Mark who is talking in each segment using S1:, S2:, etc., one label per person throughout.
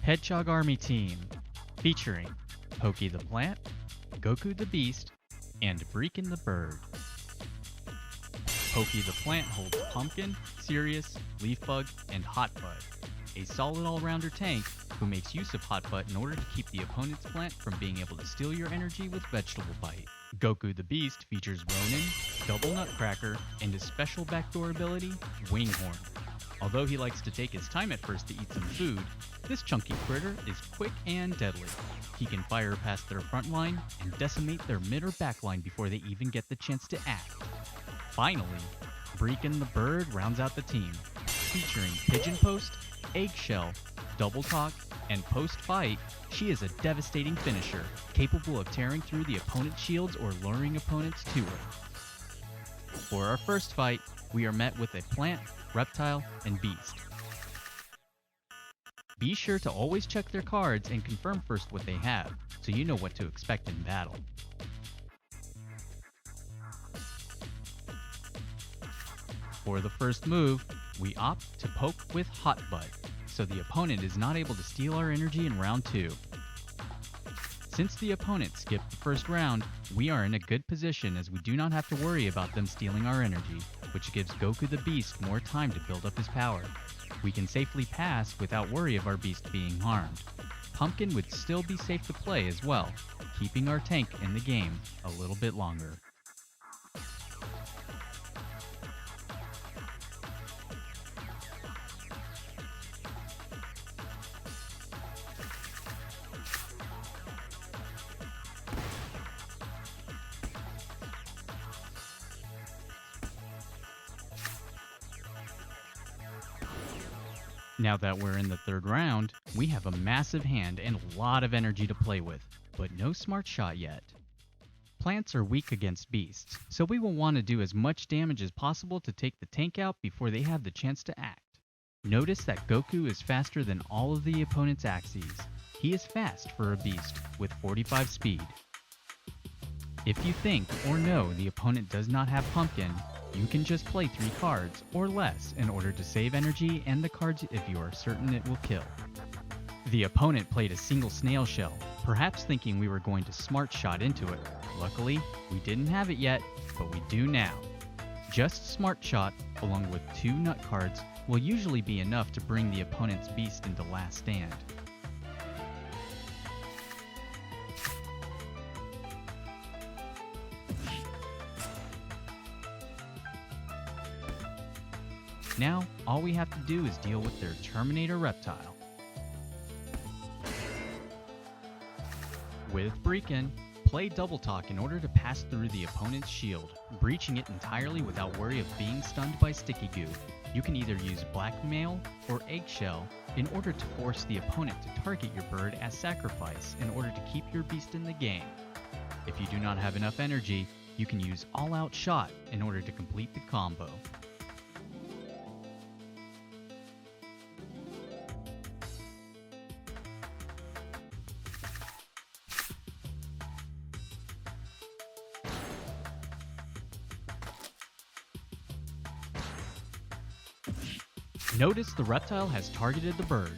S1: Hedgehog Army Team, featuring Pokey the Plant, Goku the Beast, and Breakin the Bird. Pokey the Plant holds Pumpkin, Sirius, Leafbug, and Hotbud, a solid all-rounder tank who makes use of Hotbud in order to keep the opponent's plant from being able to steal your energy with Vegetable Bite. Goku the Beast features Ronin, Double Nutcracker, and his special backdoor ability, Winghorn. Although he likes to take his time at first to eat some food, this chunky critter is quick and deadly. He can fire past their front line and decimate their mid or back line before they even get the chance to act. Finally, Breakin the Bird rounds out the team, featuring Pigeon Post, Eggshell, Doubletalk, and post-fight, she is a devastating finisher, capable of tearing through the opponent's shields or luring opponents to her. For our first fight, we are met with a plant, reptile, and beast. Be sure to always check their cards and confirm first what they have, so you know what to expect in battle. For the first move, we opt to poke with Hotbud, so the opponent is not able to steal our energy in round 2. Since the opponent skipped the first round, we are in a good position as we do not have to worry about them stealing our energy, which gives Goku the Beast more time to build up his power. We can safely pass without worry of our beast being harmed. Pumpkin would still be safe to play as well, keeping our tank in the game a little bit longer. Now that we're in the third round, we have a massive hand and a lot of energy to play with, but no smart shot yet. Plants are weak against beasts, so we will want to do as much damage as possible to take the tank out before they have the chance to act. Notice that Goku is faster than all of the opponent's axies. He is fast for a beast, with 45 speed. If you think or know the opponent does not have Pumpkin, you can just play 3 cards or less in order to save energy and the cards if you are certain it will kill. The opponent played a single snail shell, perhaps thinking we were going to smart shot into it. Luckily, we didn't have it yet, but we do now. Just smart shot, along with 2 nut cards, will usually be enough to bring the opponent's beast into last stand. Now, all we have to do is deal with their Terminator reptile. With Breakin, play Doubletalk in order to pass through the opponent's shield, breaching it entirely without worry of being stunned by sticky goo. You can either use Blackmail or Eggshell in order to force the opponent to target your bird as sacrifice in order to keep your beast in the game. If you do not have enough energy, you can use All-Out Shot in order to complete the combo. Notice the reptile has targeted the bird.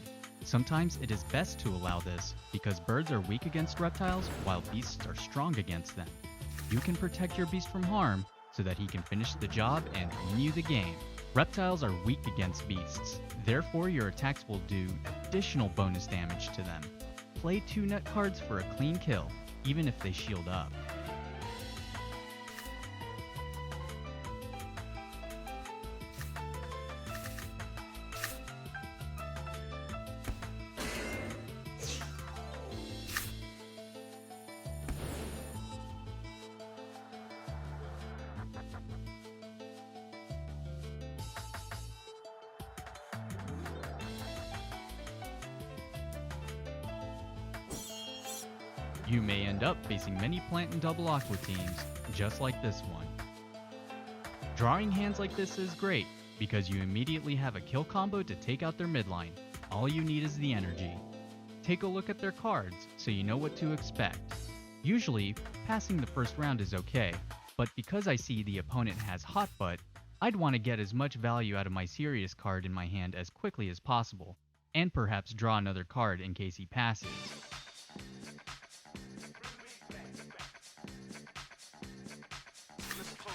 S1: Sometimes it is best to allow this because birds are weak against reptiles while beasts are strong against them. You can protect your beast from harm so that he can finish the job and win you the game. Reptiles are weak against beasts, therefore your attacks will do additional bonus damage to them. Play 2 nut cards for a clean kill, even if they shield up. You may end up facing many plant and double aqua teams, just like this one. Drawing hands like this is great, because you immediately have a kill combo to take out their midline. All you need is the energy. Take a look at their cards, so you know what to expect. Usually, passing the first round is okay, but because I see the opponent has Hotbutt, I'd want to get as much value out of my Sirius card in my hand as quickly as possible. and perhaps draw another card in case he passes.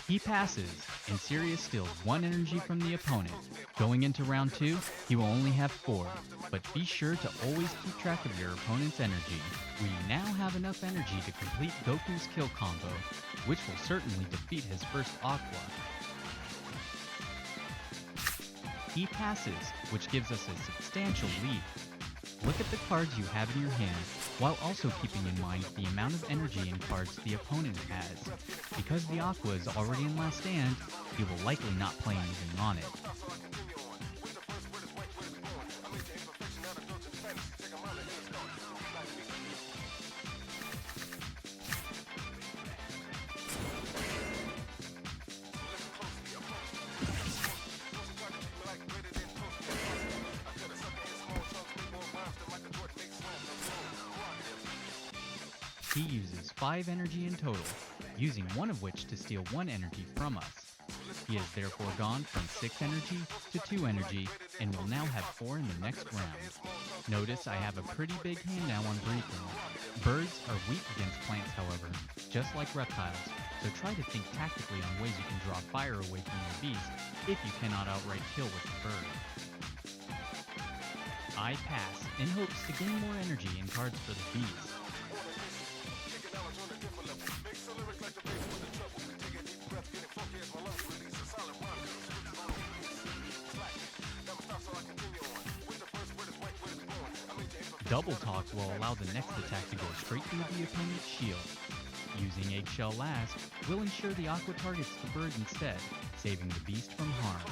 S1: He passes, and Sirius steals 1 energy from the opponent. Going into round 2, he will only have 4, but be sure to always keep track of your opponent's energy. We now have enough energy to complete Goku's kill combo, which will certainly defeat his first aqua. He passes, which gives us a substantial lead. Look at the cards you have in your hand, while also keeping in mind the amount of energy in cards the opponent has. Because the aqua is already in last stand, he will likely not play anything on it. He uses 5 energy in total, using 1 of which to steal 1 energy from us. He has therefore gone from 6 energy to 2 energy, and will now have 4 in the next round. Notice I have a pretty big hand now on Breathing. Birds are weak against plants, however, just like reptiles, so try to think tactically on ways you can draw fire away from your beast if you cannot outright kill with the bird. I pass in hopes to gain more energy in cards for the beast. Doubletalk will allow the next attack to go straight through the opponent's shield. Using Eggshell last will ensure the aqua targets the bird instead, saving the beast from harm.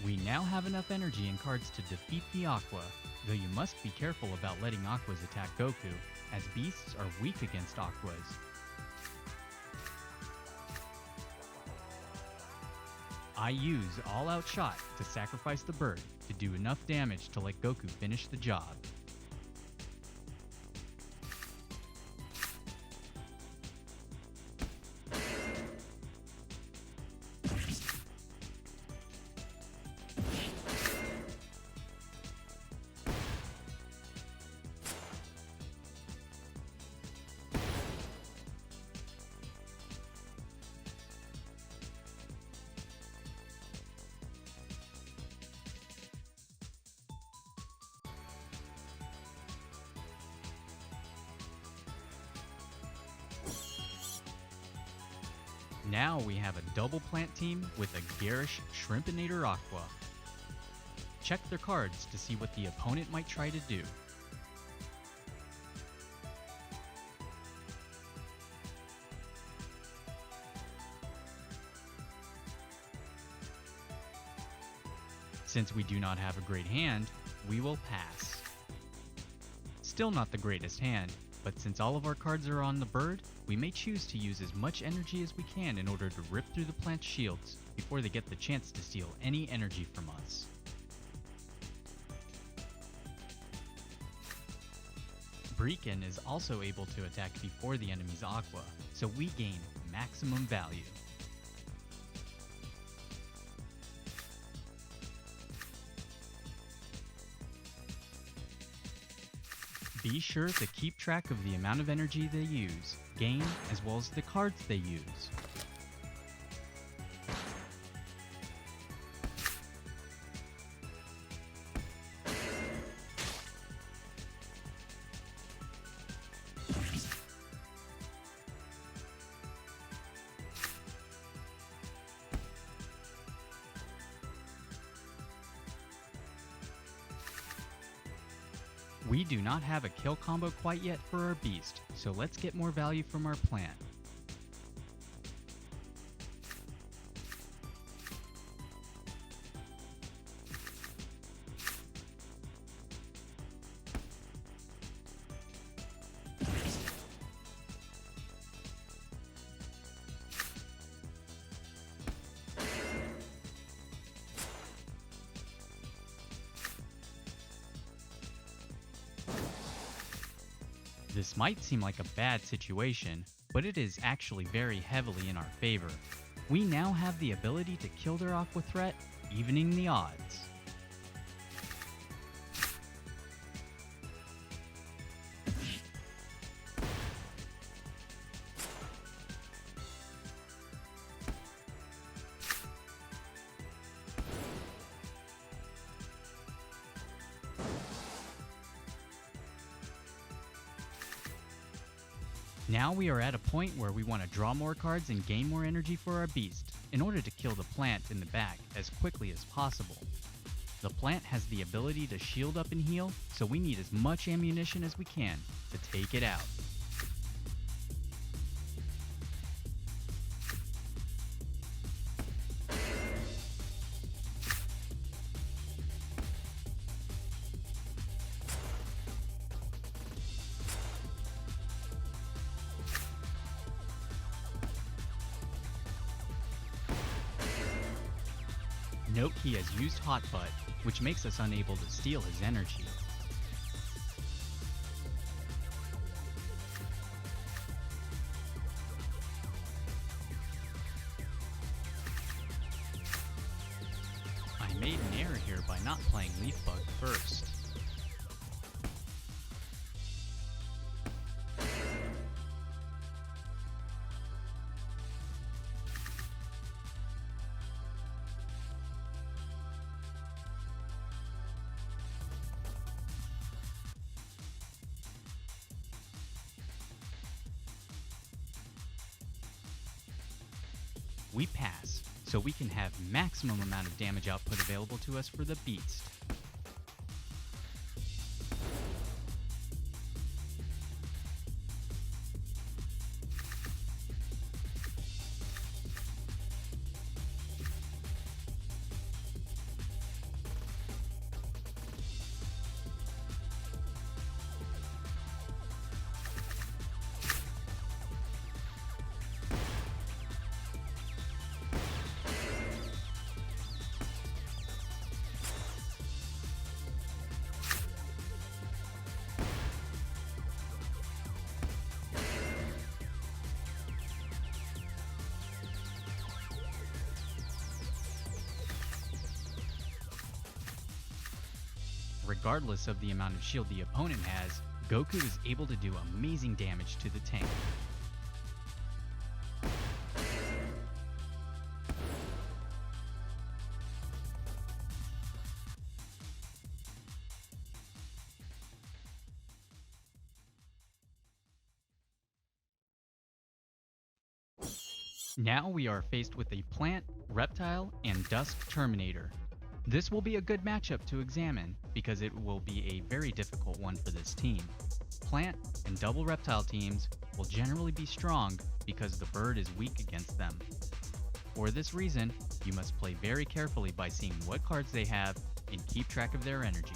S1: We now have enough energy in cards to defeat the aqua, though you must be careful about letting aquas attack Goku, as beasts are weak against aquas. I use all-out shot to sacrifice the bird to do enough damage to let Goku finish the job. Now we have a double plant team with a garish Shrimpinator Aqua. Check their cards to see what the opponent might try to do. Since we do not have a great hand, we will pass. Still not the greatest hand, but since all of our cards are on the bird, we may choose to use as much energy as we can in order to rip through the plant's shields before they get the chance to steal any energy from us. Breakin is also able to attack before the enemy's aqua, so we gain maximum value. Be sure to keep track of the amount of energy they use, gain, as well as the cards they use. We do not have a kill combo quite yet for our beast, so let's get more value from our plant. This might seem like a bad situation, but it is actually very heavily in our favor. We now have the ability to kill their aqua threat, evening the odds. Now we are at a point where we want to draw more cards and gain more energy for our beast in order to kill the plant in the back as quickly as possible. The plant has the ability to shield up and heal, so we need as much ammunition as we can to take it out. Note he has used Hot Butt, which makes us unable to steal his energy. I made an error here by not playing Leaf Bug first. We pass, so we can have maximum amount of damage output available to us for the beast. Regardless of the amount of shield the opponent has, Goku is able to do amazing damage to the tank. Now we are faced with a Plant, Reptile, and Dusk Terminator. This will be a good matchup to examine, because it will be a very difficult one for this team. Plant and double reptile teams will generally be strong because the bird is weak against them. For this reason, you must play very carefully by seeing what cards they have and keep track of their energy.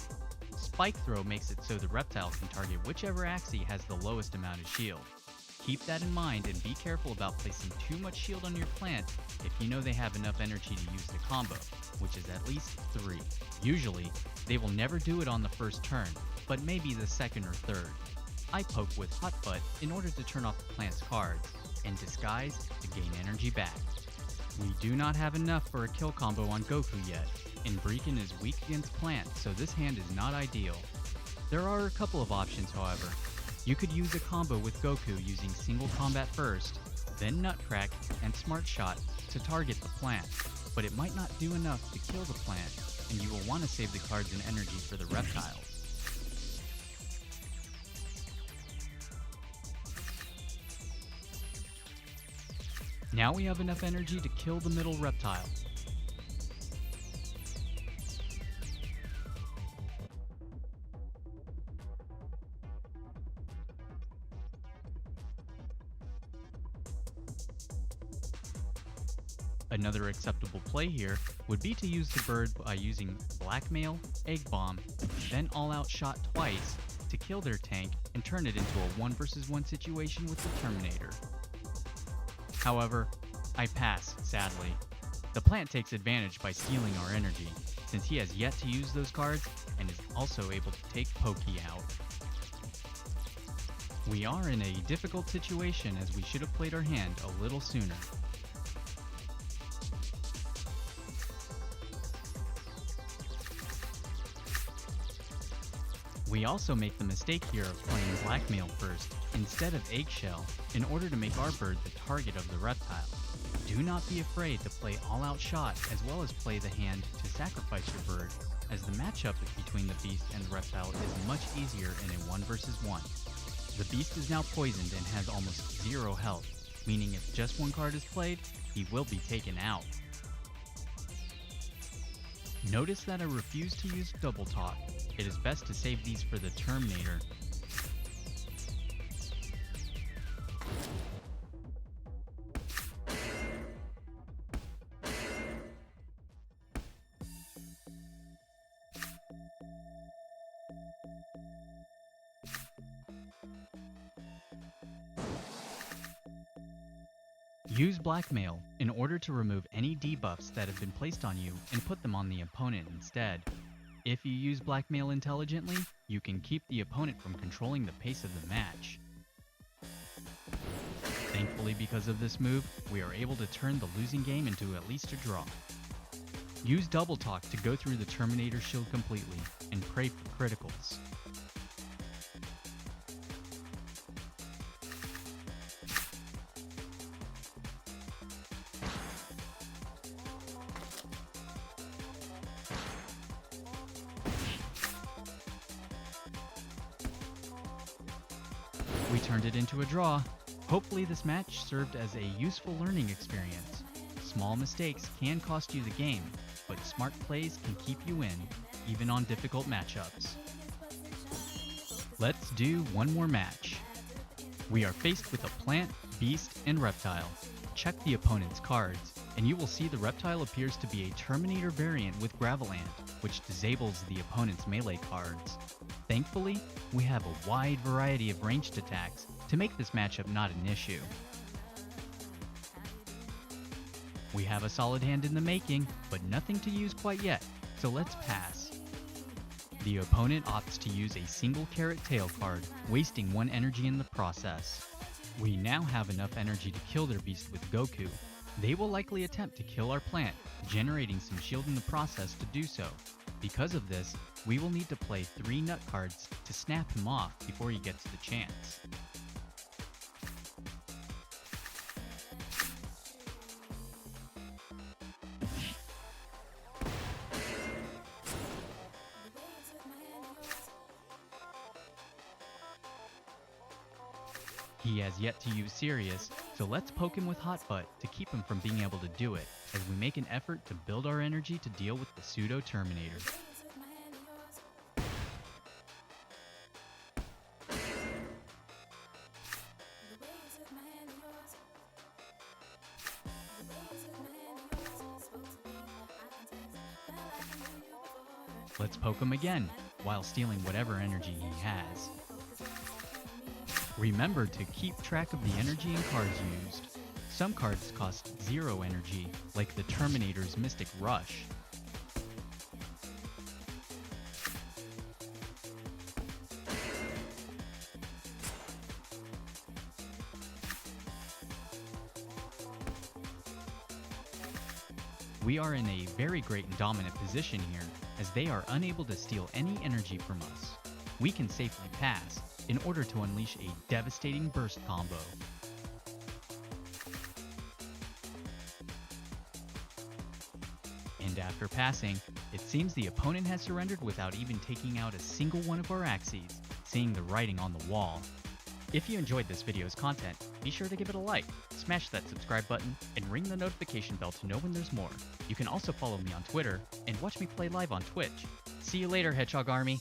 S1: Spike Throw makes it so the reptile can target whichever Axie has the lowest amount of shield. Keep that in mind and be careful about placing too much shield on your plant if you know they have enough energy to use the combo, which is at least 3. Usually, they will never do it on the first turn, but maybe the second or third. I poke with Hot Butt in order to turn off the plant's cards, and Disguise to gain energy back. We do not have enough for a kill combo on Goku yet, and Breakin is weak against Plant, so this hand is not ideal. There are a couple of options, however. You could use a combo with Goku using single combat first, then Nut Crack and Smart Shot to target the plant, but it might not do enough to kill the plant, and you will want to save the cards and energy for the reptiles. Now we have enough energy to kill the middle reptile. Another acceptable play here would be to use the bird by using Blackmail, Egg Bomb, then All-Out Shot twice to kill their tank and turn it into a 1-versus-1 situation with the Terminator. However, I pass, sadly. The plant takes advantage by stealing our energy, since he has yet to use those cards and is also able to take Pokey out. We are in a difficult situation as we should have played our hand a little sooner. We also make the mistake here of playing blackmail first, instead of eggshell, in order to make our bird the target of the reptile. Do not be afraid to play all-out shot as well as play the hand to sacrifice your bird, as the matchup between the beast and the reptile is much easier in a 1 versus 1. The beast is now poisoned and has almost 0 health, meaning if just one card is played, he will be taken out. Notice that I refuse to use Doubletalk. It is best to save these for the Terminator. Use Blackmail in order to remove any debuffs that have been placed on you and put them on the opponent instead. If you use Blackmail intelligently, you can keep the opponent from controlling the pace of the match. Thankfully, because of this move, we are able to turn the losing game into at least a draw. Use Doubletalk to go through the Terminator shield completely and pray for criticals. We turned it into a draw. Hopefully this match served as a useful learning experience. Small mistakes can cost you the game, but smart plays can keep you in, even on difficult matchups. Let's do one more match. We are faced with a plant, beast, and reptile. Check the opponent's cards, and you will see the reptile appears to be a Terminator variant with Graveland, which disables the opponent's melee cards. Thankfully, we have a wide variety of ranged attacks to make this matchup not an issue. We have a solid hand in the making, but nothing to use quite yet, so let's pass. The opponent opts to use a single carrot tail card, wasting 1 energy in the process. We now have enough energy to kill their beast with Goku. They will likely attempt to kill our plant, generating some shield in the process to do so. Because of this, we will need to play 3 nut cards to snap him off before he gets the chance. He has yet to use Sirius, so let's poke him with Hot Butt to keep him from being able to do it, as we make an effort to build our energy to deal with the pseudo-Terminator. Let's poke him again, while stealing whatever energy he has. Remember to keep track of the energy and cards used. Some cards cost 0 energy, like the Terminator's Mystic Rush. We are in a very great and dominant position here, as they are unable to steal any energy from us. We can safely pass, in order to unleash a devastating burst combo. And after passing, it seems the opponent has surrendered without even taking out a single one of our axies, seeing the writing on the wall. If you enjoyed this video's content, be sure to give it a like, smash that subscribe button, and ring the notification bell to know when there's more. You can also follow me on Twitter, and watch me play live on Twitch. See you later, Hedgehog Army!